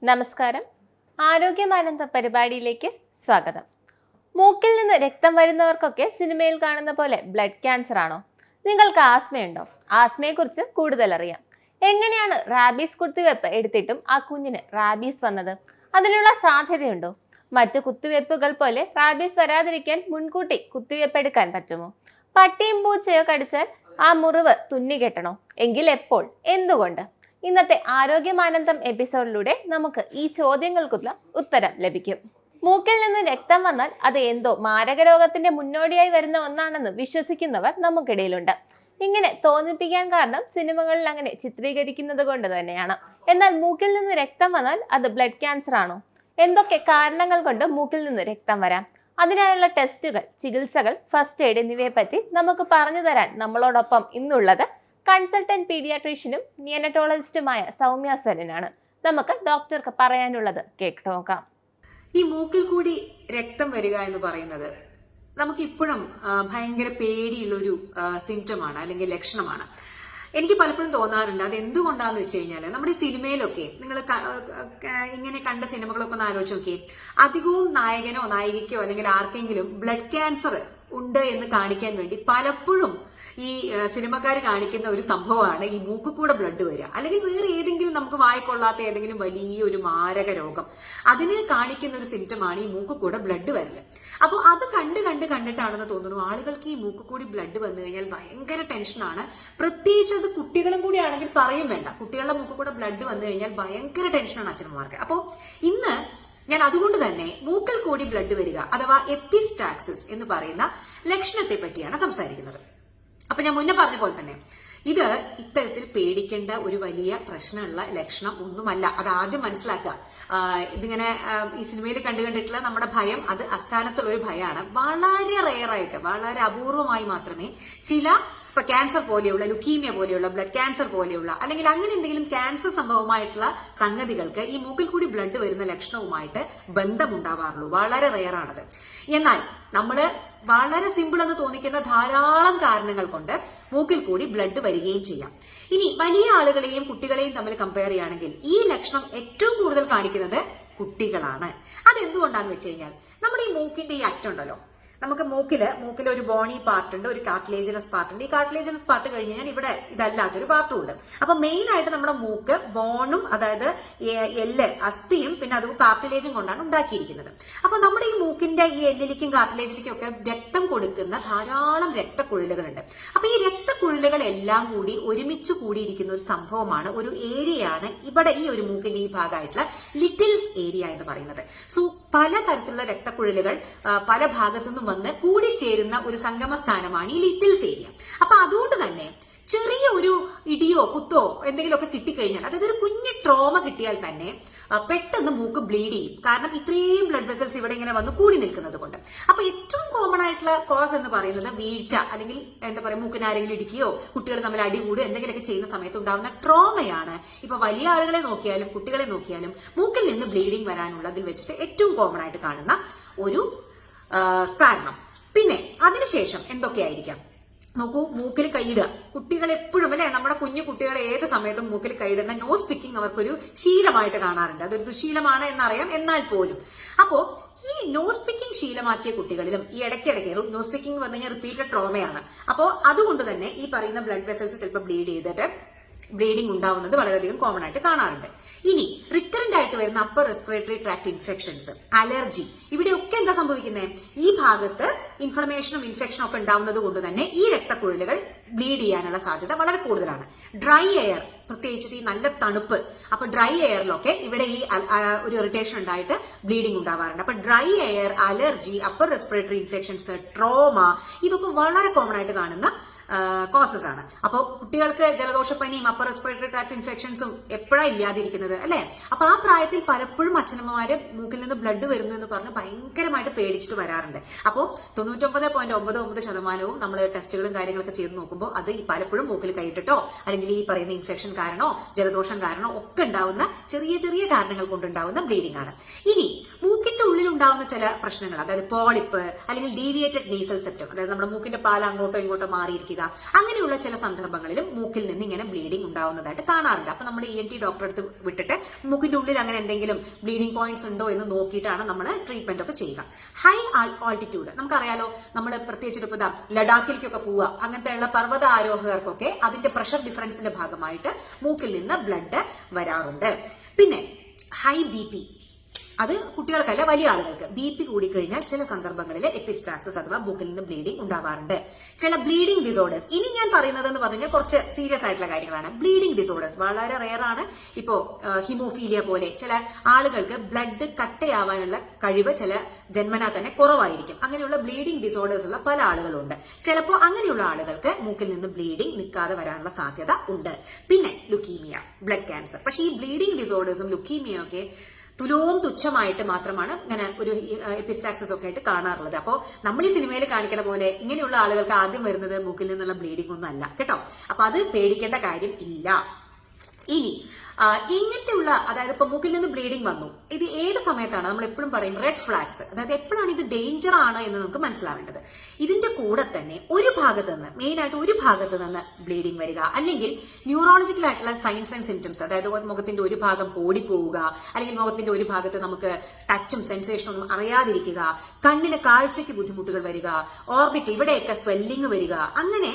നമസ്കാരം. ആരോഗ്യമാനന്ദ പരിപാടിയിലേക്ക് സ്വാഗതം. മൂക്കിൽ നിന്ന് രക്തം വരുന്നവർക്കൊക്കെ സിനിമയിൽ കാണുന്ന പോലെ ബ്ലഡ് ക്യാൻസർ ആണോ? നിങ്ങൾക്ക് ആസ്മയുണ്ടോ? ആസ്മയെക്കുറിച്ച് കൂടുതൽ അറിയാം. എങ്ങനെയാണ് റാബീസ് കുത്തിവെപ്പ് എടുത്തിട്ടും ആ കുഞ്ഞിന് റാബീസ് വന്നത്? അതിനുള്ള സാധ്യതയുണ്ടോ? മറ്റു കുത്തിവെപ്പുകൾ പോലെ റാബീസ് വരാതിരിക്കാൻ മുൻകൂട്ടി കുത്തിവെപ്പ് എടുക്കാൻ പറ്റുമോ? പട്ടിയും പൂച്ചയോ കടിച്ചാൽ ആ മുറിവ് തുന്നിക്കെട്ടണോ? എങ്കിൽ എപ്പോൾ? എന്തുകൊണ്ട്? ഇന്നത്തെ ആരോഗ്യമാനന്ദം എപ്പിസോഡിലൂടെ നമുക്ക് ഈ ചോദ്യങ്ങൾക്കുള്ള ഉത്തരം ലഭിക്കും. മൂക്കിൽ നിന്ന് രക്തം വന്നാൽ അത് എന്തോ മാരക രോഗത്തിന്റെ മുന്നോടിയായി വരുന്ന ഒന്നാണെന്ന് വിശ്വസിക്കുന്നവർ നമുക്കിടയിലുണ്ട്. ഇങ്ങനെ തോന്നിപ്പിക്കാൻ കാരണം സിനിമകളിൽ അങ്ങനെ ചിത്രീകരിക്കുന്നത് കൊണ്ട് തന്നെയാണ്. എന്നാൽ മൂക്കിൽ നിന്ന് രക്തം വന്നാൽ അത് ബ്ലഡ് ക്യാൻസർ ആണോ? എന്തൊക്കെ കാരണങ്ങൾ കൊണ്ട് മൂക്കിൽ നിന്ന് രക്തം വരാം? അതിനായുള്ള ടെസ്റ്റുകൾ, ചികിത്സകൾ, ഫസ്റ്റ് എയ്ഡ് എന്നിവയെപ്പറ്റി നമുക്ക് പറഞ്ഞു തരാൻ നമ്മളോടൊപ്പം ഇന്നുള്ളത് കൺസൾട്ടന്റ് പീഡിയാട്രീഷ്യനും നിയനറ്റോളജിസ്റ്റുമായ സൗമ്യ സരനാണ്. നമുക്ക് ഡോക്ടർക്ക് പറയാനുള്ളത് കേട്ട് നോക്കാം. ഈ മൂക്കിൽ കൂടി രക്തം വരിക എന്ന് പറയുന്നത് നമുക്ക് ഇപ്പോഴും ഭയങ്കര പേടിയുള്ളൊരു സിംറ്റമാണ് അല്ലെങ്കിൽ ലക്ഷണമാണ്. എനിക്ക് പലപ്പോഴും തോന്നാറുണ്ട് അത് എന്തുകൊണ്ടാന്ന് വെച്ച് കഴിഞ്ഞാൽ നമ്മുടെ സിനിമയിലൊക്കെ നിങ്ങൾ ഇങ്ങനെ കണ്ട സിനിമകളൊക്കെ ഒന്ന് ആലോചിച്ച് നോക്കിയേ, അധികവും നായകനോ നായികയ്ക്കോ അല്ലെങ്കിൽ ആർക്കെങ്കിലും ബ്ലഡ് ക്യാൻസർ ഉണ്ട് എന്ന് കാണിക്കാൻ വേണ്ടി പലപ്പോഴും ഈ സിനിമക്കാർ കാണിക്കുന്ന ഒരു സംഭവമാണ് ഈ മൂക്ക് കൂടെ ബ്ലഡ് വരിക, അല്ലെങ്കിൽ വേറെ ഏതെങ്കിലും നമുക്ക് വായിക്കൊള്ളാത്ത ഏതെങ്കിലും വലിയൊരു മാരക രോഗം, അതിനെ കാണിക്കുന്ന ഒരു സിംറ്റമാണ് ഈ മൂക്ക് കൂടെ ബ്ലഡ് വരല്. അപ്പോൾ അത് കണ്ടിട്ടാണെന്ന് തോന്നുന്നു ആളുകൾക്ക് ഈ മൂക്ക് കൂടി ബ്ലഡ് വന്നു കഴിഞ്ഞാൽ ഭയങ്കര ടെൻഷനാണ്. പ്രത്യേകിച്ച് അത് കുട്ടികളും കൂടി ആണെങ്കിൽ പറയും വേണ്ട, കുട്ടികളുടെ മൂക്ക് കൂടെ ബ്ലഡ് വന്നു കഴിഞ്ഞാൽ ഭയങ്കര ടെൻഷനാണ് അച്ഛനമ്മമാർക്ക്. അപ്പോൾ ഇന്ന് ഞാൻ അതുകൊണ്ട് തന്നെ മൂക്കിൽ കൂടി ബ്ലഡ് വരിക അഥവാ എപ്പിസ്റ്റാക്സിസ് എന്ന് പറയുന്ന ലക്ഷണത്തെ പറ്റിയാണ് സംസാരിക്കുന്നത്. അപ്പൊ ഞാൻ മുന്നേ പറഞ്ഞ പോലെ തന്നെ ഇത് ഇത്തരത്തിൽ പേടിക്കേണ്ട ഒരു വലിയ പ്രശ്നമുള്ള ലക്ഷണം ഒന്നുമല്ല. അത് ആദ്യം മനസ്സിലാക്കുക. ഇതിങ്ങനെ ഈ സിനിമയിൽ കണ്ടിട്ടുള്ള നമ്മുടെ ഭയം അത് അസ്ഥാനത്തുള്ള ഒരു ഭയമാണ്. വളരെ റെയറായിട്ട്, വളരെ അപൂർവമായി മാത്രമേ ചില ഇപ്പൊ ക്യാൻസർ പോലെയുള്ള, ലുക്കീമിയ പോലെയുള്ള, ബ്ലഡ് ക്യാൻസർ പോലെയുള്ള അല്ലെങ്കിൽ അങ്ങനെ എന്തെങ്കിലും ക്യാൻസർ സംഭവമായിട്ടുള്ള സംഗതികൾക്ക് ഈ മൂക്കിൽ കൂടി ബ്ലഡ് വരുന്ന ലക്ഷണവുമായിട്ട് ബന്ധമുണ്ടാവാറുള്ളൂ. വളരെ റെയറാണത്. എന്നാൽ നമ്മള് വളരെ സിമ്പിൾ എന്ന് തോന്നിക്കുന്ന ധാരാളം കാരണങ്ങൾ കൊണ്ട് മൂക്കിൽ കൂടി ബ്ലഡ് വരികയും ചെയ്യാം. ഇനി വലിയ ആളുകളെയും കുട്ടികളെയും തമ്മിൽ കമ്പയർ ചെയ്യുകയാണെങ്കിൽ ഈ ലക്ഷണം ഏറ്റവും കൂടുതൽ കാണിക്കുന്നത് കുട്ടികളാണ്. അതെന്തുകൊണ്ടാന്ന് വെച്ച് കഴിഞ്ഞാൽ നമ്മുടെ ഈ മൂക്കിന്റെ ഈ അറ്റുണ്ടല്ലോ, നമുക്ക് മൂക്കിൽ ഒരു ബോണി പാർട്ട് ഉണ്ട്, ഒരു കാർട്ടിലേജിനസ് പാർട്ട് ഉണ്ട്. ഈ കാർട്ടിലേജിനസ് പാർട്ട് കഴിഞ്ഞ് കഴിഞ്ഞാൽ ഇവിടെ ഇതല്ലാത്തൊരു പാർട്ടും ഉണ്ട്. അപ്പൊ മെയിൻ ആയിട്ട് നമ്മുടെ മൂക്ക് ബോണും, അതായത് എല്ല്, അസ്ഥിയും പിന്നെ അത് കാർട്ടിലേജും കൊണ്ടാണ് ഉണ്ടാക്കിയിരിക്കുന്നത്. അപ്പൊ നമ്മുടെ ഈ മൂക്കിന്റെ ഈ എല്ലിലേക്കും കാർട്ടിലേജിലേക്കും ഒക്കെ രക്തം കൊടുക്കുന്ന ധാരാളം രക്തക്കുഴലുകളുണ്ട്. അപ്പൊ ഈ രക്തക്കുഴലുകൾ എല്ലാം കൂടി ഒരുമിച്ച് കൂടിയിരിക്കുന്ന ഒരു സംഭവമാണ്, ഒരു ഏരിയയാണ് ഇവിടെ ഈ ഒരു മൂക്കിന്റെ ഈ ഭാഗമായിട്ടുള്ള ലിറ്റിൽസ് ഏരിയ എന്ന് പറയുന്നത്. സോ പലതരത്തിലുള്ള രക്തക്കുഴലുകൾ പല ഭാഗത്തുനിന്നും വന്ന് കൂടിച്ചേരുന്ന ഒരു സംഗമ സ്ഥാനമാണ് ഈ ലിറ്റിൽസ് ഏരിയ. അപ്പൊ അതുകൊണ്ട് തന്നെ ചെറിയ ഒരു ഇടിയോ കുത്തോ എന്തെങ്കിലുമൊക്കെ കിട്ടിക്കഴിഞ്ഞാൽ, അതായത് ഒരു കുഞ്ഞു ട്രോമ കിട്ടിയാൽ തന്നെ പെട്ടെന്ന് മൂക്ക് ബ്ലീഡ് ചെയ്യും. കാരണം ഇത്രയും ബ്ലഡ് വെസൽസ് ഇവിടെ ഇങ്ങനെ വന്ന് കൂടി നിൽക്കുന്നത് കൊണ്ട്. അപ്പൊ ഏറ്റവും കോമൺ ആയിട്ടുള്ള കോസ് എന്ന് പറയുന്നത് വീഴ്ച, അല്ലെങ്കിൽ എന്താ പറയുക, മൂക്കിന് ആരെങ്കിലും ഇടിക്കുകയോ കുട്ടികൾ തമ്മിൽ അടികൂടുകയോ എന്തെങ്കിലുമൊക്കെ ചെയ്യുന്ന സമയത്ത് ഉണ്ടാകുന്ന ട്രോമയാണ്. ഇപ്പൊ വലിയ ആളുകളെ നോക്കിയാലും കുട്ടികളെ നോക്കിയാലും മൂക്കിൽ നിന്ന് ബ്ലീഡിങ് വരാനുള്ളതിൽ വെച്ചിട്ട് ഏറ്റവും കോമൺ ആയിട്ട് കാണുന്ന ഒരു കാരണം. പിന്നെ അതിനുശേഷം എന്തൊക്കെയായിരിക്കാം? നോക്കൂ, മൂക്കിൽ കൈയിടുക. കുട്ടികൾ എപ്പോഴും അല്ലെ, നമ്മുടെ കുഞ്ഞു കുട്ടികളെ ഏത് സമയത്തും മൂക്കിൽ കൈയിടുന്ന നോസ് പിക്കിംഗ് അവർക്കൊരു ശീലമായിട്ട് കാണാറുണ്ട്. അതൊരു ദുശീലമാണ് എന്നറിയാം, എന്നാൽ പോലും. അപ്പോ ഈ നോസ് പിക്കിംഗ് ശീലമാക്കിയ കുട്ടികളിലും ഈ ഇടയ്ക്കിടയ്ക്ക് നോസ് പിക്കിംഗ് പറഞ്ഞു കഴിഞ്ഞാൽ റിപ്പീറ്റഡ് ട്രോമയാണ്. അപ്പോൾ അതുകൊണ്ട് തന്നെ ഈ പറയുന്ന ബ്ലഡ് വെസൽസ് ചിലപ്പോൾ ബ്ലീഡ് ചെയ്തിട്ട് ബ്ലീഡിംഗ് ഉണ്ടാവുന്നത് വളരെയധികം കോമൺ ആയിട്ട് കാണാറുണ്ട്. ഇനി റിക്കറന്റ് ആയിട്ട് വരുന്ന upper respiratory tract infections, allergy, ഇവിടെയൊക്കെ എന്താ സംഭവിക്കുന്നത്? ഈ ഭാഗത്ത് ഇൻഫ്ലമേഷനും ഇൻഫെക്ഷനും ഒക്കെ ഉണ്ടാവുന്നത് കൊണ്ട് തന്നെ ഈ രക്തക്കുഴലുകൾ ബ്ലീഡ് ചെയ്യാനുള്ള സാധ്യത വളരെ കൂടുതലാണ്. ഡ്രൈ എയർ, പ്രത്യേകിച്ചിട്ട് ഈ നല്ല തണുപ്പ്, അപ്പൊ ഡ്രൈ എയറിലൊക്കെ ഇവിടെ ഈ ഒരു ഇറിറ്റേഷൻ ഉണ്ടായിട്ട് ബ്ലീഡിംഗ് ഉണ്ടാവാറുണ്ട്. അപ്പൊ dry air, allergy, upper respiratory infections, trauma, ഇതൊക്കെ വളരെ കോമൺ ആയിട്ട് കാണുന്ന കോസസ് ആണ്. അപ്പോൾ കുട്ടികൾക്ക് ജലദോഷപ്പനിയും അപ്പർ റെസ്പിറേറ്ററി ട്രാക്ട് ഇൻഫെക്ഷൻസും എപ്പോഴാണ് ഇല്ലാതിരിക്കുന്നത് അല്ലെ? അപ്പൊ ആ പ്രായത്തിൽ പലപ്പോഴും അച്ഛനമ്മമാര് മൂക്കിൽ നിന്ന് ബ്ലഡ് വരുന്നു എന്ന് പറഞ്ഞ് ഭയങ്കരമായിട്ട് പേടിച്ചിട്ട് വരാറുണ്ട്. അപ്പോൾ 99.99% നമ്മൾ ടെസ്റ്റുകളും കാര്യങ്ങളൊക്കെ ചെയ്ത് നോക്കുമ്പോൾ അത് പലപ്പോഴും മൂക്കിൽ കൈയിട്ടിട്ടോ അല്ലെങ്കിൽ ഈ പറയുന്ന ഇൻഫെക്ഷൻ കാരണോ ജലദോഷം കാരണോ ഒക്കെ ഉണ്ടാവുന്ന ചെറിയ ചെറിയ കാരണങ്ങൾ കൊണ്ടുണ്ടാവുന്ന ബ്ലീഡിംഗ് ആണ്. ഇനി മൂക്കിന്റെ ഉള്ളിൽ ഉണ്ടാവുന്ന ചില പ്രശ്നങ്ങൾ, അതായത് പോളിപ്പ് അല്ലെങ്കിൽ ഡീവിയേറ്റഡ് നേസൽ സെപ്റ്റം, അതായത് നമ്മുടെ മൂക്കിന്റെ പാല അങ്ങോട്ടോ ഇങ്ങോട്ടോ മാറിയിരിക്കുക, വയ്ക്കുക, അങ്ങനെയുള്ള ചില സന്ദർഭങ്ങളിലും മൂക്കിൽ നിന്ന് ഇങ്ങനെ ബ്ലീഡിംഗ് ഉണ്ടാവുന്നതായിട്ട് കാണാറുണ്ട്. അപ്പൊ നമ്മൾ ENT ഡോക്ടറെ അടുത്ത് വിട്ടിട്ട് മൂക്കിന്റെ ഉള്ളിൽ അങ്ങനെ എന്തെങ്കിലും ബ്ലീഡിംഗ് പോയിന്റ്സ് ഉണ്ടോ എന്ന് നോക്കിയിട്ടാണ് നമ്മൾ ട്രീറ്റ്മെന്റ് ഒക്കെ ചെയ്യുക. ഹൈ ആൾട്ടിറ്റ്യൂഡ് നമുക്കറിയാലോ, നമ്മൾ പ്രത്യേകിച്ചിട്ട് ഇപ്പൊ ലഡാക്കിലേക്കൊക്കെ പോവുക, അങ്ങനത്തെ ഉള്ള പർവ്വത ആരോഹകർക്കൊക്കെ അതിന്റെ പ്രഷർ ഡിഫറൻസിന്റെ ഭാഗമായിട്ട് മൂക്കിൽ നിന്ന് ബ്ലഡ് വരാറുണ്ട്. പിന്നെ ഹൈ BP, അത് കുട്ടികൾക്കല്ല വലിയ ആളുകൾക്ക് BP കൂടിക്കഴിഞ്ഞാൽ ചില സന്ദർഭങ്ങളിൽ എപ്പിസ്റ്റാക്സിസ് അഥവാ മൂക്കിൽ നിന്ന് ബ്ലീഡിംഗ് ഉണ്ടാവാറുണ്ട്. ചില ബ്ലീഡിംഗ് ഡിസോർഡേഴ്സ്, ഇനി ഞാൻ പറയുന്നതെന്ന് പറഞ്ഞാൽ കുറച്ച് സീരിയസ് ആയിട്ടുള്ള കാര്യങ്ങളാണ്. ബ്ലീഡിംഗ് ഡിസോർഡേഴ്സ് വളരെ റെയർ ആണ്. ഇപ്പോ ഹിമോഫീലിയ പോലെ ചില ആളുകൾക്ക് ബ്ലഡ് കട്ടയാവാനുള്ള കഴിവ് ചില ജന്മനാ തന്നെ കുറവായിരിക്കും. അങ്ങനെയുള്ള ബ്ലീഡിംഗ് ഡിസോർഡേഴ്സ് ഉള്ള പല ആളുകളുണ്ട്. ചിലപ്പോൾ അങ്ങനെയുള്ള ആളുകൾക്ക് മൂക്കിൽ നിന്ന് ബ്ലീഡിംഗ് നിൽക്കാതെ വരാനുള്ള സാധ്യത ഉണ്ട്. പിന്നെ ലുക്കീമിയ, ബ്ലഡ് ക്യാൻസർ. പക്ഷേ ഈ ബ്ലീഡിംഗ് ഡിസോർഡേഴ്സും ലുക്കീമിയ ഒക്കെ തുലവും തുച്ഛമായിട്ട് മാത്രമാണ് ഇങ്ങനെ ഒരു എപ്പിസ്റ്റാക്സിസ് ഒക്കെ ആയിട്ട് കാണാറുള്ളത്. അപ്പോൾ നമ്മൾ ഈ സിനിമയിൽ കാണിക്കുന്ന പോലെ ഇങ്ങനെയുള്ള ആളുകൾക്ക് ആദ്യം വരുന്നത് മൂക്കിൽ നിന്നുള്ള ബ്ലീഡിംഗ് ഒന്നും അല്ല കേട്ടോ. അപ്പൊ അത് പേടിക്കേണ്ട കാര്യം ഇല്ല. ഇനി ഇങ്ങനത്തെയുള്ള, അതായത് ഇപ്പൊ മൂക്കിൽ നിന്ന് ബ്ലീഡിംഗ് വന്നു, ഇത് ഏത് സമയത്താണ് നമ്മൾ എപ്പോഴും പറയും റെഡ് ഫ്ലാഗ്സ്, അതായത് എപ്പോഴാണ് ഇത് ഡേഞ്ചർ ആണ് എന്ന് നമുക്ക് മനസ്സിലാവേണ്ടത്. ഇതിന്റെ കൂടെ തന്നെ ഒരു ഭാഗത്ത് നിന്ന്, മെയിൻ ആയിട്ട് ഒരു ഭാഗത്ത് നിന്ന് ബ്ലീഡിംഗ് വരിക, അല്ലെങ്കിൽ ന്യൂറോളജിക്കൽ ആയിട്ടുള്ള സൈൻസ് ആൻഡ് സിംറ്റംസ്, അതായത് മുഖത്തിന്റെ ഒരു ഭാഗം ഓടിപ്പോവുക, അല്ലെങ്കിൽ മുഖത്തിന്റെ ഒരു ഭാഗത്ത് നമുക്ക് ടച്ചും സെൻസേഷനും ഒന്നും അറിയാതിരിക്കുക, കണ്ണിന് കാഴ്ചയ്ക്ക് ബുദ്ധിമുട്ടുകൾ വരിക, ഓർബിറ്റ് ഇവിടെയൊക്കെ സ്വെല്ലിങ് വരിക, അങ്ങനെ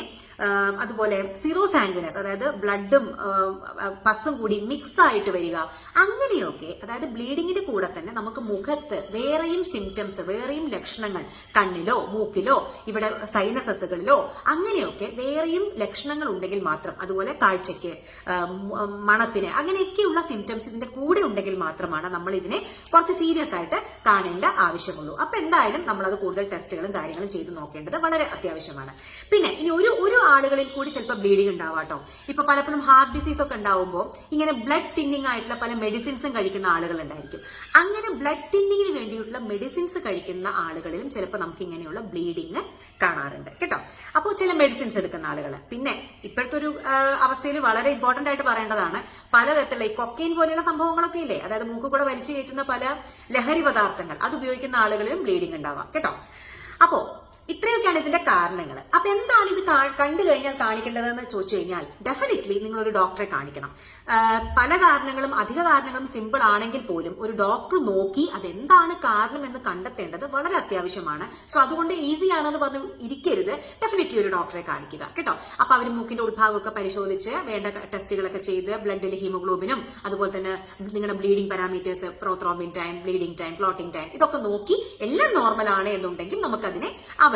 അതുപോലെ സിറോസാങ്കുനസ്, അതായത് ബ്ലഡും പസും കൂടി മിക്സ് ആയിട്ട് വരിക, അങ്ങനെയൊക്കെ, അതായത് ബ്ലീഡിങ്ങിന്റെ കൂടെ തന്നെ നമുക്ക് മുഖത്ത് വേറെയും സിംറ്റംസ്, വേറെയും ലക്ഷണങ്ങൾ, കണ്ണിലോ മൂക്കിലോ ഇവിടെ സൈനസസുകളിലോ അങ്ങനെയൊക്കെ വേറെയും ലക്ഷണങ്ങൾ ഉണ്ടെങ്കിൽ മാത്രം, അതുപോലെ കാഴ്ചയ്ക്ക്, മണത്തിന്, അങ്ങനെയൊക്കെയുള്ള സിംറ്റംസ് ഇതിന്റെ കൂടെ ഉണ്ടെങ്കിൽ മാത്രമാണ് നമ്മൾ ഇതിനെ കുറച്ച് സീരിയസ് ആയിട്ട് കാണേണ്ട ആവശ്യമുള്ളൂ. അപ്പൊ എന്തായാലും നമ്മളത് കൂടുതൽ ടെസ്റ്റുകളും കാര്യങ്ങളും ചെയ്ത് നോക്കേണ്ടത് വളരെ അത്യാവശ്യമാണ്. പിന്നെ ഇനി ഒരു ആളുകളിൽ കൂടി ചിലപ്പോൾ ബ്ലീഡിംഗ് ഉണ്ടാവാട്ടോ. ഇപ്പൊ പലപ്പോഴും ഹാർട്ട് ഡിസീസ് ഒക്കെ ഉണ്ടാവുമ്പോൾ ഇങ്ങനെ ബ്ലഡ് തിന്നിങ് ആയിട്ടുള്ള പല മെഡിസിൻസും കഴിക്കുന്ന ആളുകൾ ഉണ്ടായിരിക്കും. അങ്ങനെ ബ്ലഡ് തിന്നിങ്ങിന് വേണ്ടിയിട്ടുള്ള മെഡിസിൻസ് കഴിക്കുന്ന ആളുകളിലും ചിലപ്പോൾ നമുക്ക് ഇങ്ങനെയുള്ള ബ്ലീഡിങ് കാണാറുണ്ട് കേട്ടോ. അപ്പോൾ ചില മെഡിസിൻസ് എടുക്കുന്ന ആളുകൾ, പിന്നെ ഇപ്പോഴത്തെ ഒരു അവസ്ഥയിൽ വളരെ ഇമ്പോർട്ടന്റ് ആയിട്ട് പറയേണ്ടതാണ്, പലതരത്തിലുള്ള ഈ കൊക്കൈൻ പോലെയുള്ള സംഭവങ്ങളൊക്കെ ഇല്ലേ, അതായത് മൂക്ക് കൂടെ വലിച്ചു കയറ്റുന്ന പല ലഹരി പദാർത്ഥങ്ങൾ, അത് ഉപയോഗിക്കുന്ന ആളുകളിലും ബ്ലീഡിംഗ് ഉണ്ടാവാം കേട്ടോ. അപ്പോ ഇത്രയൊക്കെയാണ് ഇതിന്റെ കാരണങ്ങൾ. അപ്പൊ എന്താണ് ഇത് കണ്ടു കഴിഞ്ഞാൽ കാണിക്കേണ്ടതെന്ന് ചോദിച്ചു കഴിഞ്ഞാൽ ഡെഫിനറ്റ്ലി നിങ്ങൾ ഒരു ഡോക്ടറെ കാണിക്കണം. പല കാരണങ്ങളും, അധിക കാരണങ്ങളും സിമ്പിൾ ആണെങ്കിൽ പോലും ഒരു ഡോക്ടർ നോക്കി അതെന്താണ് കാരണം എന്ന് കണ്ടെത്തേണ്ടത് വളരെ അത്യാവശ്യമാണ്. സോ അതുകൊണ്ട് ഈസി ആണെന്ന് പറഞ്ഞ് ഇരിക്കരുത്, ഡെഫിനറ്റ്ലി ഒരു ഡോക്ടറെ കാണിക്കുക കേട്ടോ. അപ്പൊ അവർ മൂക്കിന്റെ ഉൾഭാഗമൊക്കെ പരിശോധിച്ച് വേണ്ട ടെസ്റ്റുകളൊക്കെ ചെയ്ത് ബ്ലഡിൽ ഹീമോഗ്ലോബിനും അതുപോലെ തന്നെ നിങ്ങളുടെ bleeding parameters, prothrombin time, bleeding time, clotting time, ഇതൊക്കെ നോക്കി എല്ലാം നോർമൽ ആണ് എന്നുണ്ടെങ്കിൽ നമുക്കതിനെ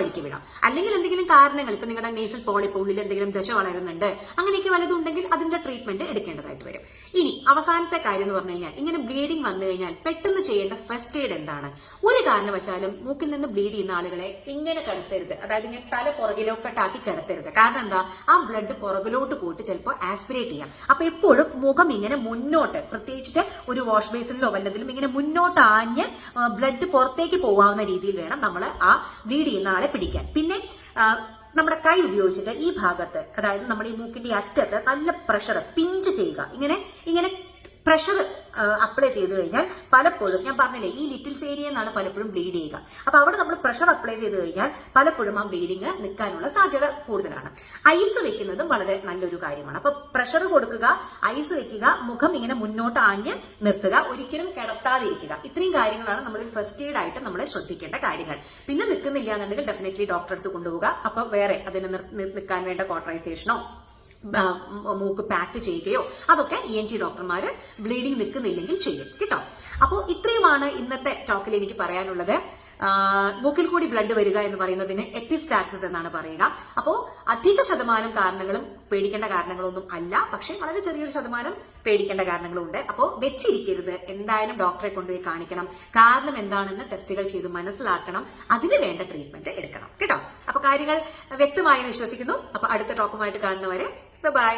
വഴിക്ക് വിടാം. അല്ലെങ്കിൽ എന്തെങ്കിലും കാരണങ്ങൾ, ഇപ്പൊ നിങ്ങളുടെ നേസൽ പോളിപ്പ്, ഉള്ളിൽ എന്തെങ്കിലും ദശ വളരുന്നുണ്ട്, അങ്ങനെയൊക്കെ വല്ലതുണ്ടെങ്കിൽ അതിന്റെ ട്രീറ്റ്മെന്റ് എടുക്കേണ്ടതായിട്ട് വരും. ഇനി അവസാനത്തെ കാര്യം എന്ന് പറഞ്ഞു കഴിഞ്ഞാൽ, ഇങ്ങനെ ബ്ലീഡിംഗ് വന്നു കഴിഞ്ഞാൽ പെട്ടെന്ന് ചെയ്യേണ്ട ഫസ്റ്റ് എയ്ഡ് എന്താണ്? ഒരു കാരണവശാലും മൂക്കിൽ നിന്ന് ബ്ലീഡ് ചെയ്യുന്ന ആളുകളെ ഇങ്ങനെ കിടത്തരുത്, അതായത് ഇങ്ങനെ തല പുറകിലോട്ടാക്കി കിടത്തരുത്. കാരണം എന്താ, ആ ബ്ലഡ് പുറകിലോട്ട് പോയിട്ട് ചിലപ്പോൾ ആസ്പിറേറ്റ് ചെയ്യാം. അപ്പൊ എപ്പോഴും മുഖം ഇങ്ങനെ മുന്നോട്ട്, പ്രത്യേകിച്ചിട്ട് ഒരു വാഷ് ബേസിനിലോ വല്ലതിലും ഇങ്ങനെ മുന്നോട്ട് ആഞ്ഞ് ബ്ലഡ് പുറത്തേക്ക് പോവാവുന്ന രീതിയിൽ വേണം നമ്മൾ ആ ബ്ലീഡ് ചെയ്യുന്ന ആളെ പിടിക്കാൻ. പിന്നെ നമ്മുടെ കൈ ഉപയോഗിച്ചിട്ട് ഈ ഭാഗത്ത്, അതായത് നമ്മുടെ ഈ മൂക്കിന്റെ അറ്റത്ത് നല്ല പ്രഷർ പിഞ്ച് ചെയ്യുക. ഇങ്ങനെ പ്രഷർ അപ്ലൈ ചെയ്ത് കഴിഞ്ഞാൽ പലപ്പോഴും, ഞാൻ പറഞ്ഞില്ലേ, ഈ ലിറ്റിൽസ് ഏരിയ എന്നാണ് പലപ്പോഴും ബ്ലീഡ് ചെയ്യുക. അപ്പൊ അവിടെ നമ്മൾ പ്രഷർ അപ്ലൈ ചെയ്ത് കഴിഞ്ഞാൽ പലപ്പോഴും ആ ബ്ലീഡിങ് നിൽക്കാനുള്ള സാധ്യത കൂടുതലാണ്. ഐസ് വെക്കുന്നതും വളരെ നല്ലൊരു കാര്യമാണ്. അപ്പൊ പ്രഷർ കൊടുക്കുക, ഐസ് വെക്കുക, മുഖം ഇങ്ങനെ മുന്നോട്ട് ആഞ്ഞ് നിർത്തുക, ഒരിക്കലും കിടത്താതിരിക്കുക. ഇത്രയും കാര്യങ്ങളാണ് നമ്മൾ ഫസ്റ്റ് എയ്ഡ് ആയിട്ട് നമ്മൾ ശ്രദ്ധിക്കേണ്ട കാര്യങ്ങൾ. പിന്നെ നിൽക്കുന്നില്ല എന്നുണ്ടെങ്കിൽ ഡെഫിനറ്റ്ലി ഡോക്ടറെ അടുത്ത് കൊണ്ടുപോവുക. അപ്പൊ വേറെ അതിന് നിൽക്കാൻ വേണ്ട കോട്ടറൈസേഷനോ മൂക്ക് പാക്ക് ചെയ്യുകയോ അതൊക്കെ ENT ഡോക്ടർമാര് ബ്ലീഡിംഗ് നിൽക്കുന്നില്ലെങ്കിൽ ചെയ്യും കേട്ടോ. അപ്പോൾ ഇത്രയുമാണ് ഇന്നത്തെ ടോക്കിൽ എനിക്ക് പറയാനുള്ളത്. മൂക്കിൽ കൂടി ബ്ലഡ് വരിക എന്ന് പറയുന്നതിന് എപ്പിസ്റ്റാക്സിസ് എന്നാണ് പറയുക. അപ്പോൾ അധിക ശതമാനം കാരണങ്ങളും പേടിക്കേണ്ട കാരണങ്ങളൊന്നും അല്ല, പക്ഷെ വളരെ ചെറിയൊരു ശതമാനം പേടിക്കേണ്ട കാരണങ്ങളുണ്ട്. അപ്പോൾ വെച്ചിരിക്കരുത്, എന്തായാലും ഡോക്ടറെ കൊണ്ടുപോയി കാണിക്കണം. കാരണം എന്താണെന്ന് ടെസ്റ്റുകൾ ചെയ്ത് മനസ്സിലാക്കണം, അതിന് വേണ്ട ട്രീറ്റ്മെന്റ് എടുക്കണം കേട്ടോ. അപ്പൊ കാര്യങ്ങൾ വ്യക്തമായി വിശ്വസിക്കുന്നു. അപ്പൊ അടുത്ത ടോക്കുമായിട്ട് കാണുന്നവരെ ബൈ.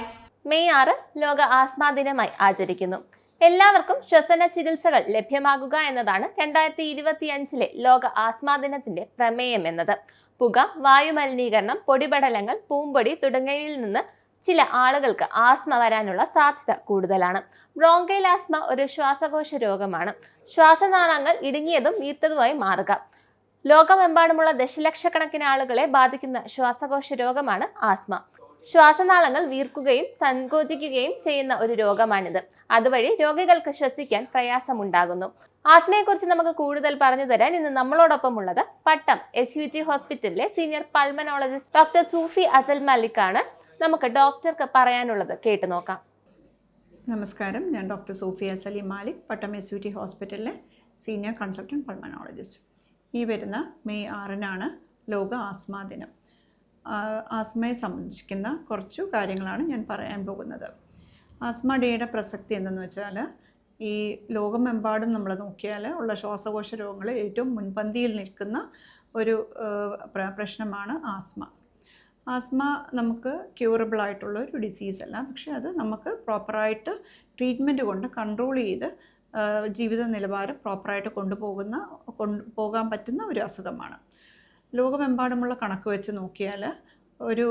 മെയ് 6 ലോക ആസ്മാ ദിനമായി ആചരിക്കുന്നു. എല്ലാവർക്കും ശ്വസന ചികിത്സകൾ ലഭ്യമാകുക എന്നതാണ് 2025 ലോക ആസ്മാ ദിനത്തിന്റെ പ്രമേയം എന്നത്. പുക, വായുമലിനീകരണം, പൊടിപടലങ്ങൾ, പൂമ്പൊടി തുടങ്ങിയവയിൽ നിന്ന് ചില ആളുകൾക്ക് ആസ്മ വരാനുള്ള സാധ്യത കൂടുതലാണ്. ബ്രോങ്കൈൽ ആസ്മ ഒരു ശ്വാസകോശ രോഗമാണ്. ശ്വാസനാളങ്ങൾ ഇടുങ്ങിയതും വീർത്തതുമായി മാറുക. ലോകമെമ്പാടുമുള്ള ദശലക്ഷക്കണക്കിന് ആളുകളെ ബാധിക്കുന്ന ശ്വാസകോശ രോഗമാണ് ആസ്മ. ശ്വാസനാളങ്ങൾ വീർക്കുകയും സങ്കോചിക്കുകയും ചെയ്യുന്ന ഒരു രോഗമാണിത്. അതുവഴി രോഗികൾക്ക് ശ്വസിക്കാൻ പ്രയാസമുണ്ടാകുന്നു. ആസ്മയെക്കുറിച്ച് നമുക്ക് കൂടുതൽ പറഞ്ഞു തരാൻ ഇന്ന് നമ്മളോടൊപ്പം ഉള്ളത് പട്ടം SUT ഹോസ്പിറ്റലിലെ സീനിയർ പൾമനോളജിസ്റ്റ് ഡോക്ടർ സൂഫി അസൽ മലിക് ആണ്. നമുക്ക് ഡോക്ടർക്ക് പറയാനുള്ളത് കേട്ടു നോക്കാം. നമസ്കാരം, ഞാൻ ഡോക്ടർ സൂഫി അസലി മാലിക്, പട്ടം SUT ഹോസ്പിറ്റലിലെ സീനിയർ കൺസൾട്ടൻറ്റ് പൾമനോളജിസ്റ്റ്. ഈ വരുന്ന മെയ് 6 ലോക ആസ്മ ദിനം. ആസ്മയെ സംബന്ധിക്കുന്ന കുറച്ചു കാര്യങ്ങളാണ് ഞാൻ പറയാൻ പോകുന്നത്. ആസ്മ ഡേയുടെ പ്രസക്തി എന്തെന്ന് വെച്ചാൽ, ഈ ലോകമെമ്പാടും നമ്മൾ നോക്കിയാൽ ഉള്ള ശ്വാസകോശ രോഗങ്ങൾ ഏറ്റവും മുൻപന്തിയിൽ നിൽക്കുന്ന ഒരു പ്രശ്നമാണ് ആസ്മ. ആസ്മ നമുക്ക് ക്യൂറബിൾ ആയിട്ടുള്ള ഒരു ഡിസീസ് അല്ല, പക്ഷേ അത് നമുക്ക് പ്രോപ്പറായിട്ട് ട്രീറ്റ്മെൻറ്റ് കൊണ്ട് കൺട്രോൾ ചെയ്ത് ജീവിത നിലവാരം പ്രോപ്പറായിട്ട് കൊണ്ടുപോകാൻ പറ്റുന്ന ഒരു അസുഖമാണ്. ലോകമെമ്പാടുമുള്ള കണക്ക് വെച്ച് നോക്കിയാൽ ഒരു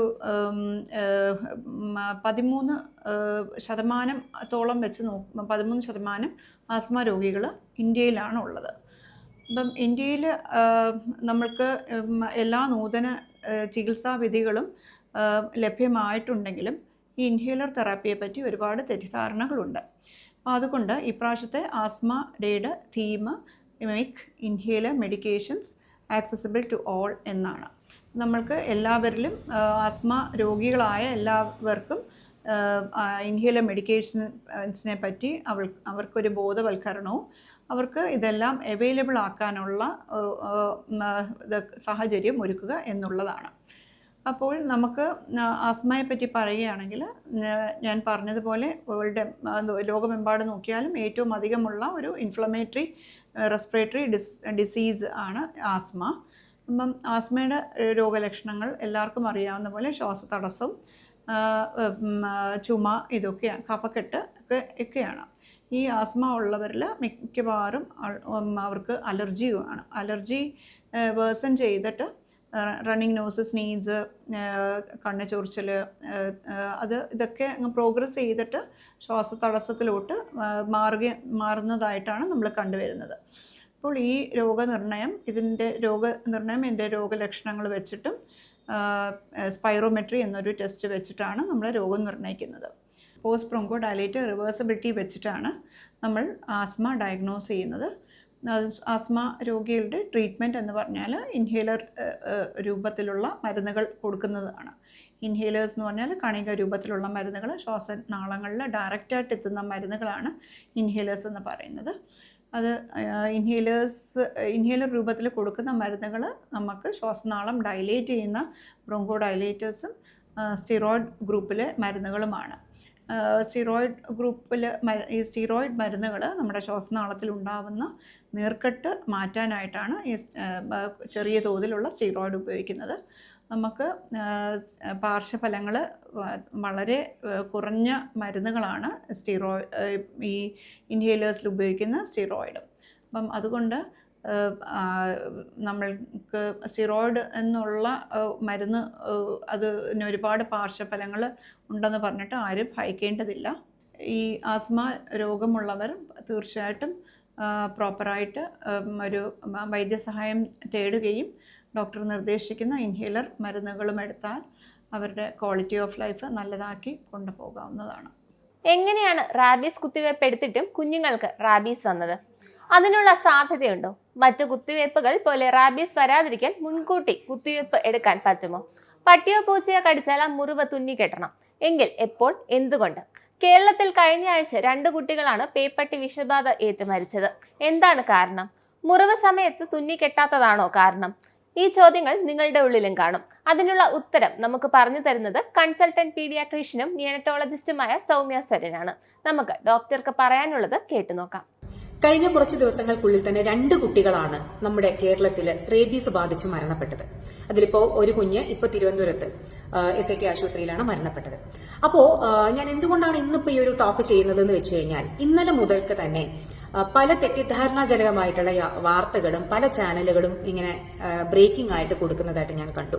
13% വെച്ച് 13% ആസ്മ രോഗികൾ ഇന്ത്യയിലാണ് ഉള്ളത്. അപ്പം ഇന്ത്യയിൽ നമ്മൾക്ക് എല്ലാ നൂതന ചികിത്സാ വിധികളും ലഭ്യമായിട്ടുണ്ടെങ്കിലും ഈ ഇൻഹേലർ തെറാപ്പിയെ പറ്റി ഒരുപാട് തെറ്റിദ്ധാരണകളുണ്ട്. അപ്പോൾ അതുകൊണ്ട് ഇപ്രാവശ്യത്തെ ആസ്മ ഡേയുടെ theme make inhaler medications accessible to all എന്നാണ്. നമ്മൾക്ക് എല്ലാവരിലും ആസ്മ രോഗികളായ എല്ലാവർക്കും ഇൻഹേലർ മെഡിക്കേഷൻസിനെ പറ്റി അവർക്കൊരു ബോധവൽക്കരണവും അവർക്ക് ഇതെല്ലാം അവൈലബിൾ ആക്കാനുള്ള സാഹചര്യം ഒരുക്കുക എന്നുള്ളതാണ്. അപ്പോൾ നമുക്ക് ആസ്മയെ പറ്റി പറയുകയാണെങ്കിൽ, ഞാൻ പറഞ്ഞതുപോലെ ലോകമെമ്പാടും നോക്കിയാലും ഏറ്റവും അധികമുള്ള ഒരു ഇൻഫ്ലമേറ്ററി റെസ്പിറേറ്ററി ഡിസീസ് ആണ് ആസ്മ. അപ്പം ആസ്മയുടെ രോഗലക്ഷണങ്ങൾ എല്ലാവർക്കും അറിയാവുന്ന പോലെ ശ്വാസതടസ്സം, ചുമ, ഇതൊക്കെയാണ്, കഫക്കെട്ട് ഒക്കെയാണ്. ഈ ആസ്മ ഉള്ളവരിൽ മിക്കവാറും അവർക്ക് അലർജിയുമാണ്. അലർജി വേഴ്സൺ ചെയ്തിട്ട് റണ്ണിങ് നോസ്, സ്നീസ്, കണ്ണ് ചൊറിച്ചൽ, ഇതൊക്കെ പ്രോഗ്രസ് ചെയ്തിട്ട് ശ്വാസതടസ്സത്തിലോട്ട് മാറുന്നതായിട്ടാണ് നമ്മൾ കണ്ടുവരുന്നത്. അപ്പോൾ ഈ ഇതിൻ്റെ രോഗലക്ഷണങ്ങൾ വെച്ചിട്ടും സ്പൈറോമെട്രി എന്നൊരു ടെസ്റ്റ് വെച്ചിട്ടാണ് നമ്മൾ രോഗം നിർണ്ണയിക്കുന്നത്. പോസ്റ്റ് ബ്രോങ്കോ ഡയലേറ്റർ റിവേഴ്സിബിലിറ്റി വെച്ചിട്ടാണ് നമ്മൾ ആസ്മ ഡയഗ്നോസ് ചെയ്യുന്നത്. ആസ്മ രോഗികളുടെ ട്രീറ്റ്മെൻറ്റ് എന്ന് പറഞ്ഞാൽ ഇൻഹേലർ രൂപത്തിലുള്ള മരുന്നുകൾ കൊടുക്കുന്നതാണ്. ഇൻഹേലേഴ്സ് എന്ന് പറഞ്ഞാൽ കണിക രൂപത്തിലുള്ള മരുന്നുകൾ, ശ്വാസനാളങ്ങളിൽ ഡയറക്റ്റായിട്ട് എത്തുന്ന മരുന്നുകളാണ് ഇൻഹേലേഴ്സ് എന്ന് പറയുന്നത്. അത് ഇൻഹേലർ രൂപത്തിൽ കൊടുക്കുന്ന മരുന്നുകൾ നമുക്ക് ശ്വാസനാളം ഡയലേറ്റ് ചെയ്യുന്ന ബ്രോങ്കോ ഡയലേറ്റേഴ്സും സ്റ്റിറോയിഡ് ഗ്രൂപ്പിലെ മരുന്നുകളുമാണ്. ഈ സ്റ്റിറോയിഡ് മരുന്നുകൾ നമ്മുടെ ശ്വാസനാളത്തിൽ ഉണ്ടാകുന്ന നീർക്കെട്ട് മാറ്റാനായിട്ടാണ് ഈ ചെറിയ തോതിലുള്ള സ്റ്റിറോയിഡ് ഉപയോഗിക്കുന്നത്. നമുക്ക് പാർശ്വഫലങ്ങൾ വളരെ കുറഞ്ഞ മരുന്നുകളാണ് ഈ ഇൻഹേലേഴ്സിൽ ഉപയോഗിക്കുന്ന സ്റ്റിറോയിഡ്. അപ്പം അതുകൊണ്ട് നമ്മൾക്ക് സ്റ്റിറോയിഡ് എന്നുള്ള മരുന്ന് അതിന് ഒരുപാട് പാർശ്വഫലങ്ങൾ ഉണ്ടെന്ന് പറഞ്ഞിട്ട് ആരും ഭയക്കേണ്ടതില്ല. ഈ ആസ്മ രോഗമുള്ളവർ തീർച്ചയായിട്ടും പ്രോപ്പറായിട്ട് ഒരു വൈദ്യസഹായം തേടുകയും ഡോക്ടർ നിർദ്ദേശിക്കുന്ന ഇൻഹേലർ മരുന്നുകളും എടുത്താൽ അവരുടെ ക്വാളിറ്റി ഓഫ് ലൈഫ് നല്ലതാക്കി കൊണ്ടുപോകാവുന്നതാണ്. എങ്ങനെയാണ് റാബീസ് കുത്തിവയ്പ്പ് എടുത്തിട്ടും കുഞ്ഞുങ്ങൾക്ക് റാബീസ് വന്നത്? അതിനുള്ള സാധ്യതയുണ്ടോ? മറ്റു കുത്തിവയ്പ്പുകൾ പോലെ റാബീസ് വരാതിരിക്കാൻ മുൻകൂട്ടി കുത്തിവയ്പ്പ് എടുക്കാൻ പറ്റുമോ? പട്ടിയോ പൂച്ചയോ കടിച്ചാൽ ആ മുറിവ് തുന്നിക്കെട്ടണം എങ്കിൽ എപ്പോൾ, എന്തുകൊണ്ട്? കേരളത്തിൽ കഴിഞ്ഞ ആഴ്ച 2 കുട്ടികളാണ് പേപ്പട്ടി വിഷബാധ ഏറ്റ് മരിച്ചത്. എന്താണ് കാരണം? മുറിവ് സമയത്ത് തുന്നിക്കെട്ടാത്തതാണോ കാരണം? ഈ ചോദ്യങ്ങൾ നിങ്ങളുടെ ഉള്ളിലും കാണും. അതിനുള്ള ഉത്തരം നമുക്ക് പറഞ്ഞു തരുന്നത് കൺസൾട്ടന്റ് പീഡിയാട്രീഷ്യനും നിയോനറ്റോളജിസ്റ്റുമായ സൗമ്യ സരനാണ്. നമുക്ക് ഡോക്ടർക്ക് പറയാനുള്ളത് കേട്ടുനോക്കാം. കഴിഞ്ഞ കുറച്ച് ദിവസങ്ങൾക്കുള്ളിൽ തന്നെ 2 കുട്ടികളാണ് നമ്മുടെ കേരളത്തിൽ റേബീസ് ബാധിച്ച് മരണപ്പെട്ടത്. അതിലിപ്പോ ഒരു കുഞ്ഞ് ഇപ്പൊ തിരുവനന്തപുരത്ത് SIT ആശുപത്രിയിലാണ് മരണപ്പെട്ടത്. അപ്പോ ഞാൻ എന്തുകൊണ്ടാണ് ഇന്നിപ്പോ ഈ ഒരു ടോക്ക് ചെയ്യുന്നത് എന്ന് വെച്ച് കഴിഞ്ഞാൽ, ഇന്നലെ മുതൽക്ക് തന്നെ പല തെറ്റിദ്ധാരണാജനകമായിട്ടുള്ള വാർത്തകളും പല ചാനലുകളും ഇങ്ങനെ ബ്രേക്കിംഗ് ആയിട്ട് കൊടുക്കുന്നതായിട്ട് ഞാൻ കണ്ടു.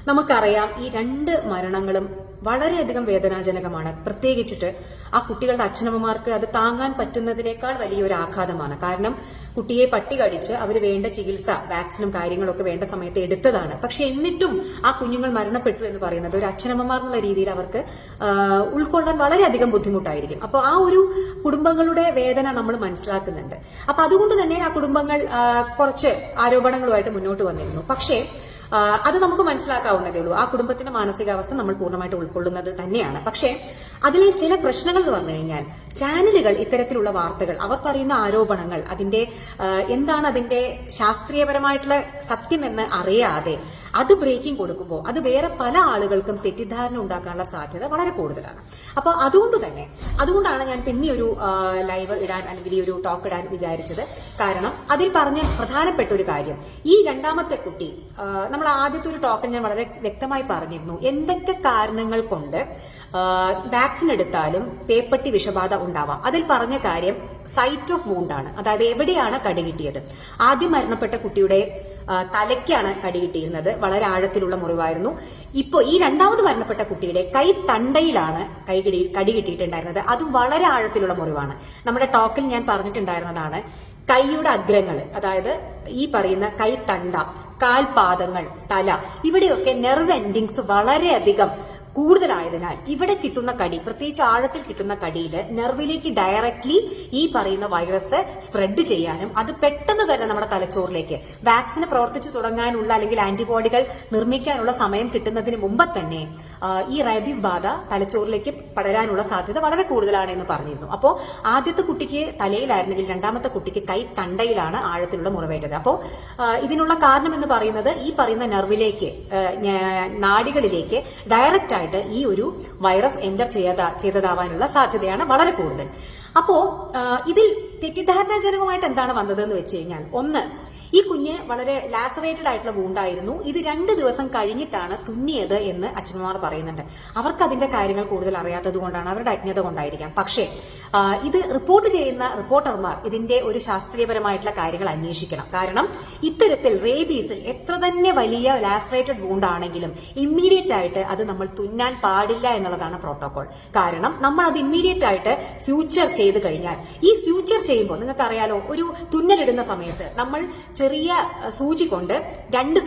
നമുക്കറിയാം, ഈ 2 മരണങ്ങളും വളരെയധികം വേദനാജനകമാണ്. പ്രത്യേകിച്ചിട്ട് ആ കുട്ടികളുടെ അച്ഛനമ്മമാർക്ക് അത് താങ്ങാൻ പറ്റുന്നതിനേക്കാൾ വലിയൊരു ആഘാതമാണ്. കാരണം കുട്ടിയെ പട്ടി കടിച്ച് അവർ വേണ്ട ചികിത്സ, വാക്സിനും കാര്യങ്ങളൊക്കെ വേണ്ട സമയത്ത് എടുത്തതാണ്. പക്ഷെ എന്നിട്ടും ആ കുഞ്ഞുങ്ങൾ മരണപ്പെട്ടു എന്ന് പറയുന്നത് ഒരു അച്ഛനമ്മമാർ എന്നുള്ള രീതിയിൽ അവർക്ക് ഉൾക്കൊള്ളാൻ വളരെയധികം ബുദ്ധിമുട്ടായിരിക്കും. അപ്പോൾ ആ ഒരു കുടുംബങ്ങളുടെ വേദന നമ്മൾ മനസ്സിലാക്കുന്നുണ്ട്. അപ്പൊ അതുകൊണ്ട് തന്നെ ആ കുടുംബങ്ങൾ കുറച്ച് ആരോപണങ്ങളുമായിട്ട് മുന്നോട്ട് വന്നിരുന്നു. പക്ഷേ അത് നമുക്ക് മനസ്സിലാക്കാവുന്നതേ ഉള്ളൂ. ആ കുടുംബത്തിന്റെ മാനസികാവസ്ഥ നമ്മൾ പൂർണ്ണമായിട്ട് ഉൾക്കൊള്ളുന്നത് തന്നെയാണ്. പക്ഷേ അതിലെ ചില പ്രശ്നങ്ങൾ എന്ന് പറഞ്ഞു കഴിഞ്ഞാൽ ചാനലുകൾ ഇത്തരത്തിലുള്ള വാർത്തകൾ, അവർ പറയുന്ന ആരോപണങ്ങൾ, അതിന്റെ എന്താണ് അതിന്റെ ശാസ്ത്രീയപരമായിട്ടുള്ള സത്യമെന്ന് അറിയാതെ അത് ബ്രേക്കിംഗ് കൊടുക്കുമ്പോൾ അത് വേറെ പല ആളുകൾക്കും തെറ്റിദ്ധാരണ ഉണ്ടാക്കാനുള്ള സാധ്യത വളരെ കൂടുതലാണ്. അപ്പൊ അതുകൊണ്ടാണ് ഞാൻ പിന്നെ ഒരു ലൈവ് ഇടാൻ അല്ലെങ്കിൽ ഈ ഒരു ടോക്ക് ഇടാൻ വിചാരിച്ചത്. കാരണം അതിൽ പറഞ്ഞ പ്രധാനപ്പെട്ട ഒരു കാര്യം, ഈ രണ്ടാമത്തെ കുട്ടി, നമ്മൾ ആദ്യത്തെ ഒരു ടോക്കിൽ ഞാൻ വളരെ വ്യക്തമായി പറഞ്ഞിരുന്നു എന്തൊക്കെ കാരണങ്ങൾ കൊണ്ട് വാക്സിൻ എടുത്താലും പേപ്പട്ടി വിഷബാധ ഉണ്ടാവാം. അതിൽ പറഞ്ഞ കാര്യം സൈറ്റ് ഓഫ് വൂണ്ടാണ്, അതായത് എവിടെയാണ് കടി കിട്ടിയത്. ആദ്യം മരണപ്പെട്ട കുട്ടിയുടെ തലയ്ക്കാണ് കടി കിട്ടിയിരുന്നത്, വളരെ ആഴത്തിലുള്ള മുറിവായിരുന്നു. ഇപ്പോൾ ഈ രണ്ടാമത് മരണപ്പെട്ട കുട്ടിയുടെ കൈ തണ്ടയിലാണ് കടി കിട്ടിയിട്ടുണ്ടായിരുന്നത്, അതും വളരെ ആഴത്തിലുള്ള മുറിവാണ്. നമ്മുടെ ടോക്കിൽ ഞാൻ പറഞ്ഞിട്ടുണ്ടായിരുന്നതാണ് കൈയുടെ അഗ്രങ്ങൾ, അതായത് ഈ പറയുന്ന കൈ തണ്ട, കാൽപാദങ്ങൾ, തല, ഇവിടെയൊക്കെ നെർവ് എൻഡിങ്സ് വളരെയധികം കൂടുതലായതിനാൽ ഇവിടെ കിട്ടുന്ന കടി, പ്രത്യേകിച്ച് ആഴത്തിൽ കിട്ടുന്ന കടിയിൽ നെർവിലേക്ക് ഡയറക്ട്ലി ഈ പറയുന്ന വൈറസ് സ്പ്രെഡ് ചെയ്യാനും അത് പെട്ടെന്ന് തന്നെ നമ്മുടെ തലച്ചോറിലേക്ക് വാക്സിന് പ്രവർത്തിച്ചു തുടങ്ങാനുള്ള അല്ലെങ്കിൽ ആന്റിബോഡികൾ നിർമ്മിക്കാനുള്ള സമയം കിട്ടുന്നതിന് മുമ്പ് തന്നെ ഈ റേബീസ് ബാധ തലച്ചോറിലേക്ക് പടരാനുള്ള സാധ്യത വളരെ കൂടുതലാണ് എന്ന് പറഞ്ഞിരുന്നു. അപ്പോൾ ആദ്യത്തെ കുട്ടിക്ക് തലയിലായിരുന്നെങ്കിൽ രണ്ടാമത്തെ കുട്ടിക്ക് കൈ തണ്ടയിലാണ് ആഴത്തിലുള്ള മുറിവേറ്റത്. അപ്പോൾ ഇതിനുള്ള കാരണം എന്ന് പറയുന്നത് ഈ പറയുന്ന നെർവിലേക്ക്, നാഡികളിലേക്ക് ഡയറക്റ്റ് ഈ ഒരു വൈറസ് എൻ്റർ ചെയ്തതാവാനുള്ള സാധ്യതയാണ് വളരെ കൂടുതൽ. അപ്പോ ഇതിൽ തെറ്റിദ്ധാരണാജനകമായിട്ട് എന്താണ് വന്നതെന്ന് വെച്ച് കഴിഞ്ഞാൽ, ഒന്ന്, ഈ കുഞ്ഞ് വളരെ ലാസറേറ്റഡ് ആയിട്ടുള്ള വൂണ്ടായിരുന്നു. ഇത് 2 ദിവസം കഴിഞ്ഞിട്ടാണ് തുന്നിയത് എന്ന് അച്ഛന്മാർ പറയുന്നുണ്ട്. അവർക്ക് അതിന്റെ കാര്യങ്ങൾ കൂടുതൽ അറിയാത്തത് കൊണ്ടാണ്, അവരുടെ അജ്ഞത കൊണ്ടായിരിക്കാം. പക്ഷേ ഇത് റിപ്പോർട്ട് ചെയ്യുന്ന റിപ്പോർട്ടർമാർ ഇതിന്റെ ഒരു ശാസ്ത്രീയപരമായിട്ടുള്ള കാര്യങ്ങൾ അന്വേഷിക്കണം. കാരണം ഇത്തരത്തിൽ റേബീസിൽ എത്ര തന്നെ വലിയ ലാസറേറ്റഡ് വൂണ്ട് ആണെങ്കിലും ഇമ്മീഡിയറ്റ് ആയിട്ട് അത് നമ്മൾ തുന്നാൻ പാടില്ല എന്നുള്ളതാണ് പ്രോട്ടോകോൾ. കാരണം നമ്മൾ അത് ഇമ്മീഡിയറ്റ് ആയിട്ട് സ്യൂച്ചർ ചെയ്ത് കഴിഞ്ഞാൽ, ഈ സ്യൂച്ചർ ചെയ്യുമ്പോൾ നിങ്ങൾക്കറിയാലോ, ഒരു തുന്നലിടുന്ന സമയത്ത് നമ്മൾ ചെറിയ സൂചി കൊണ്ട് രണ്ട്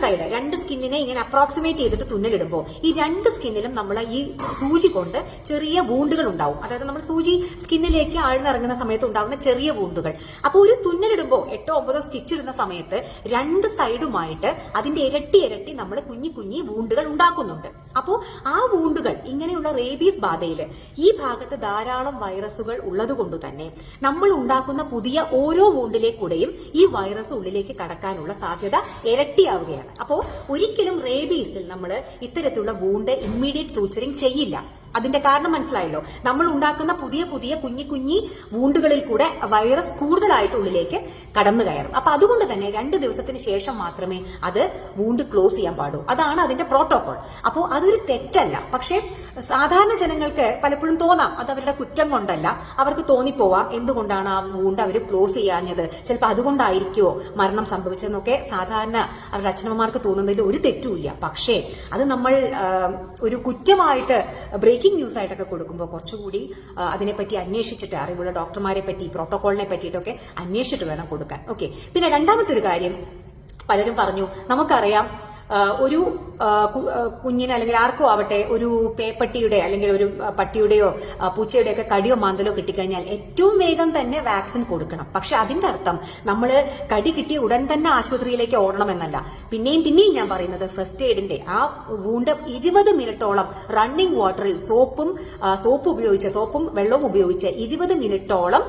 സ്കിന്നിനെ ഇങ്ങനെ അപ്രോക്സിമേറ്റ് ചെയ്തിട്ട് തുന്നലിടുമ്പോൾ ഈ 2 സ്കിന്നിലും നമ്മൾ ഈ സൂചി കൊണ്ട് ചെറിയ വൂണ്ടുകൾ ഉണ്ടാവും. അതായത് നമ്മൾ സൂചി സ്കിന്നിലേക്ക് ആഴ്ന്നിറങ്ങുന്ന സമയത്ത് ഉണ്ടാവുന്ന ചെറിയ വൂണ്ടുകൾ. അപ്പോൾ ഒരു തുന്നലിടുമ്പോൾ 8-9 സ്റ്റിച്ച് ഇടുന്ന സമയത്ത് 2 സൈഡുമായിട്ട് അതിന്റെ ഇരട്ടി നമ്മൾ കുഞ്ഞി വൂണ്ടുകൾ ഉണ്ടാക്കുന്നുണ്ട്. അപ്പോൾ ആ വൂണ്ടുകൾ, ഇങ്ങനെയുള്ള റേബീസ് ബാധയിൽ ഈ ഭാഗത്ത് ധാരാളം വൈറസുകൾ ഉള്ളതുകൊണ്ട് തന്നെ നമ്മൾ ഉണ്ടാക്കുന്ന പുതിയ ഓരോ വൂണ്ടിലേക്കൂടെയും ഈ വൈറസ് ഉള്ളിലേക്ക് കടക്കാനുള്ള സാധ്യത ഇരട്ടിയാവുകയാണ്. അപ്പോൾ ഒരിക്കലും റേബീസിൽ നമ്മൾ ഇത്തരത്തിലുള്ള വൂണ്ട് ഇമ്മീഡിയറ്റ് സൂച്ചറിങ് ചെയ്യില്ല. അതിന്റെ കാരണം മനസ്സിലായല്ലോ. നമ്മൾ ഉണ്ടാക്കുന്ന പുതിയ കുഞ്ഞി വൂണ്ടുകളിൽ കൂടെ വൈറസ് കൂടുതലായിട്ട് ഉള്ളിലേക്ക് കടന്നു കയറും. അപ്പൊ അതുകൊണ്ട് തന്നെ 2 ദിവസത്തിന് ശേഷം മാത്രമേ അത് വൂണ്ട് ക്ലോസ് ചെയ്യാൻ പാടൂ. അതാണ് അതിന്റെ പ്രോട്ടോകോൾ. അപ്പോൾ അതൊരു തെറ്റല്ല. പക്ഷേ സാധാരണ ജനങ്ങൾക്ക് പലപ്പോഴും തോന്നാം അത് അവരുടെ കുറ്റം കൊണ്ടല്ല, അവർക്ക് തോന്നിപ്പോവാം എന്തുകൊണ്ടാണ് ആ വൂണ്ട് അവർ ക്ലോസ് ചെയ്യാഞ്ഞത്, ചിലപ്പോൾ അതുകൊണ്ടായിരിക്കുമോ മരണം സംഭവിച്ചതെന്നൊക്കെ സാധാരണ അവരുടെ അച്ഛനമ്മമാർക്ക് തോന്നുന്നതിൽ ഒരു തെറ്റുമില്ല. പക്ഷേ അത് നമ്മൾ ഒരു കുറ്റമായിട്ട് ബ്രേക്കിംഗ് ന്യൂസ് ആയിട്ടൊക്കെ കൊടുക്കുമ്പോൾ കുറച്ചുകൂടി അതിനെപ്പറ്റി അന്വേഷിച്ചിട്ട്, അറിവുള്ള ഡോക്ടർമാരെ പറ്റി, പ്രോട്ടോകോളിനെ പറ്റിയിട്ടൊക്കെ അന്വേഷിച്ചിട്ട് വേണം കൊടുക്കാൻ. ഓക്കെ. പിന്നെ രണ്ടാമത്തെ ഒരു കാര്യം, പലരും പറഞ്ഞു, നമുക്കറിയാം ഒരു കുഞ്ഞിന് അല്ലെങ്കിൽ ആർക്കും ആവട്ടെ ഒരു പേപ്പട്ടിയുടെ അല്ലെങ്കിൽ ഒരു പട്ടിയുടെയോ പൂച്ചയുടെയോ ഒക്കെ കടിയോ മാന്തലോ കിട്ടിക്കഴിഞ്ഞാൽ ഏറ്റവും വേഗം തന്നെ വാക്സിൻ കൊടുക്കണം. പക്ഷെ അതിന്റെ അർത്ഥം നമ്മൾ കടി കിട്ടിയ ഉടൻ തന്നെ ആശുപത്രിയിലേക്ക് ഓടണമെന്നല്ല. പിന്നെയും ഞാൻ പറയുന്നത് ഫസ്റ്റ് എയ്ഡിന്റെ ആ വൂണ്ട് 20 മിനിറ്റോളം റണ്ണിംഗ് വാട്ടറിൽ സോപ്പും വെള്ളവും ഉപയോഗിച്ച് 20 മിനിറ്റോളം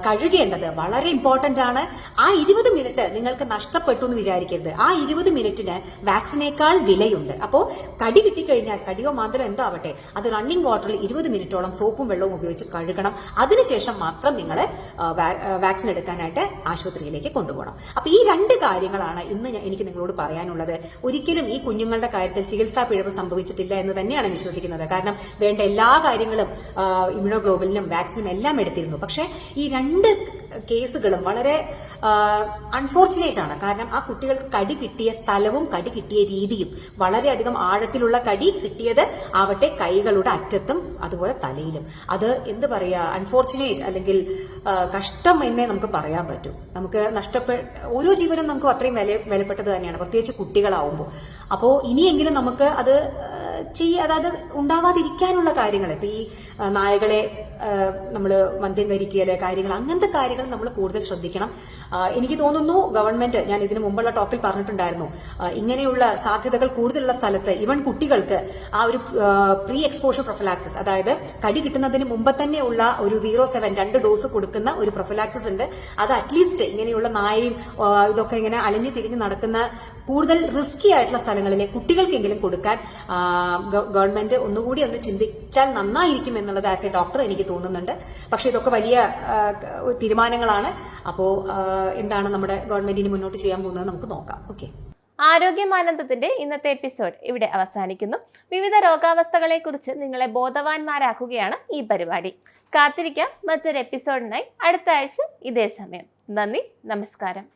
കഴുകേണ്ടത് വളരെ ഇമ്പോർട്ടന്റ് ആണ്. ആ 20 മിനിറ്റ് നിങ്ങൾക്ക് നഷ്ടപ്പെട്ടു എന്ന് വിചാരിക്കരുത്. ആ 20 മിനിറ്റിന് വാക്സിനേക്കാൾ വിലയുണ്ട്. അപ്പോൾ കടി കിട്ടിക്കഴിഞ്ഞാൽ, കടിയോ മാന്തലോ എന്തോ ആവട്ടെ, അത് റണ്ണിംഗ് വാട്ടറിൽ 20 മിനിറ്റോളം സോപ്പും വെള്ളവും ഉപയോഗിച്ച് കഴുകണം. അതിനുശേഷം മാത്രം നിങ്ങൾ വാക്സിൻ എടുക്കാനായിട്ട് ആശുപത്രിയിലേക്ക് കൊണ്ടുപോകണം. അപ്പൊ ഈ 2 കാര്യങ്ങളാണ് ഇന്ന് എനിക്ക് നിങ്ങളോട് പറയാനുള്ളത്. ഒരിക്കലും ഈ കുഞ്ഞുങ്ങളുടെ കാര്യത്തിൽ ചികിത്സാ പിഴവ് സംഭവിച്ചിട്ടില്ല എന്ന് തന്നെയാണ് വിശ്വസിക്കുന്നത്. കാരണം വേണ്ട എല്ലാ കാര്യങ്ങളും ഇമ്മ്യൂണോഗ്ലോബലിനും വാക്സിനും എല്ലാം എടുത്തിരുന്നു. പക്ഷേ ഈ 2 കേസുകളും വളരെ അൺഫോർച്ചുനേറ്റ് ആണ്. കാരണം ആ കുട്ടികൾക്ക് കടി കിട്ടിയ സ്ഥലവും കടി കടി കിട്ടിയ രീതിയും, വളരെയധികം ആഴത്തിലുള്ള കടി കിട്ടിയത് ആവട്ടെ കൈകളുടെ അറ്റത്തും അതുപോലെ തലയിലും. അത് എന്ത് പറയാ, അൺഫോർച്ചുനേറ്റ് അല്ലെങ്കിൽ കഷ്ടം എന്നേ നമുക്ക് പറയാൻ പറ്റും. നമുക്ക് ഓരോ ജീവനും നമുക്ക് അത്രയും വിലപ്പെട്ടത് തന്നെയാണ്, പ്രത്യേകിച്ച് കുട്ടികളാവുമ്പോൾ. അപ്പോൾ ഇനിയെങ്കിലും നമുക്ക് അത് അതായത് ഉണ്ടാവാതിരിക്കാനുള്ള കാര്യങ്ങൾ, ഇപ്പൊ ഈ നായകളെ നമ്മൾ മദ്യം കരിക്കല് കാര്യങ്ങൾ, അങ്ങനത്തെ കാര്യങ്ങൾ നമ്മൾ കൂടുതൽ ശ്രദ്ധിക്കണം. എനിക്ക് തോന്നുന്നു ഗവൺമെന്റ്, ഞാൻ ഇതിനു മുമ്പുള്ള ടോക്കിൽ പറഞ്ഞിട്ടുണ്ടായിരുന്നു, ഇങ്ങനെയുള്ള സാധ്യതകൾ കൂടുതലുള്ള സ്ഥലത്ത് ഈവൻ കുട്ടികൾക്ക് ആ ഒരു പ്രീ എക്സ്പോഷർ പ്രൊഫലാക്സിസ്, അതായത് കടി കിട്ടുന്നതിന് മുമ്പ് തന്നെ ഉള്ള ഒരു 0-7 2 ഡോസ് കൊടുക്കുന്ന ഒരു പ്രൊഫലാക്സിസ് ഉണ്ട്. അത് അറ്റ്ലീസ്റ്റ് ഇങ്ങനെയുള്ള നായയും ഇതൊക്കെ ഇങ്ങനെ അലഞ്ഞു തിരിഞ്ഞ് നടക്കുന്ന കൂടുതൽ റിസ്കി ആയിട്ടുള്ള സ്ഥലങ്ങളിലെ കുട്ടികൾക്കെങ്കിലും കൊടുക്കാൻ ഗവൺമെന്റ് ഒന്നുകൂടി ഒന്ന് ചിന്തിച്ചാൽ നന്നായിരിക്കും എന്നുള്ളത് ആസ് എ ഡോക്ടർ എനിക്ക് തോന്നുന്നുണ്ട്. പക്ഷെ ഇതൊക്കെ വലിയ തീരുമാനങ്ങളാണ്. അപ്പോൾ എന്താണ് നമ്മുടെ ഗവൺമെന്റിന് മുന്നോട്ട് ചെയ്യാൻ പോകുന്നത് നമുക്ക് നോക്കാം. ഓക്കെ, ആരോഗ്യമാനന്ദത്തിന്റെ ഇന്നത്തെ എപ്പിസോഡ് ഇവിടെ അവസാനിക്കുന്നു. വിവിധ രോഗാവസ്ഥകളെക്കുറിച്ച് നിങ്ങളെ ബോധവാന്മാരാക്കുകയാണ് ഈ പരിപാടി. കാത്തിരിക്കാം മറ്റൊരു എപ്പിസോഡിനായി അടുത്ത ആഴ്ച ഇതേ സമയം. നന്ദി, നമസ്കാരം.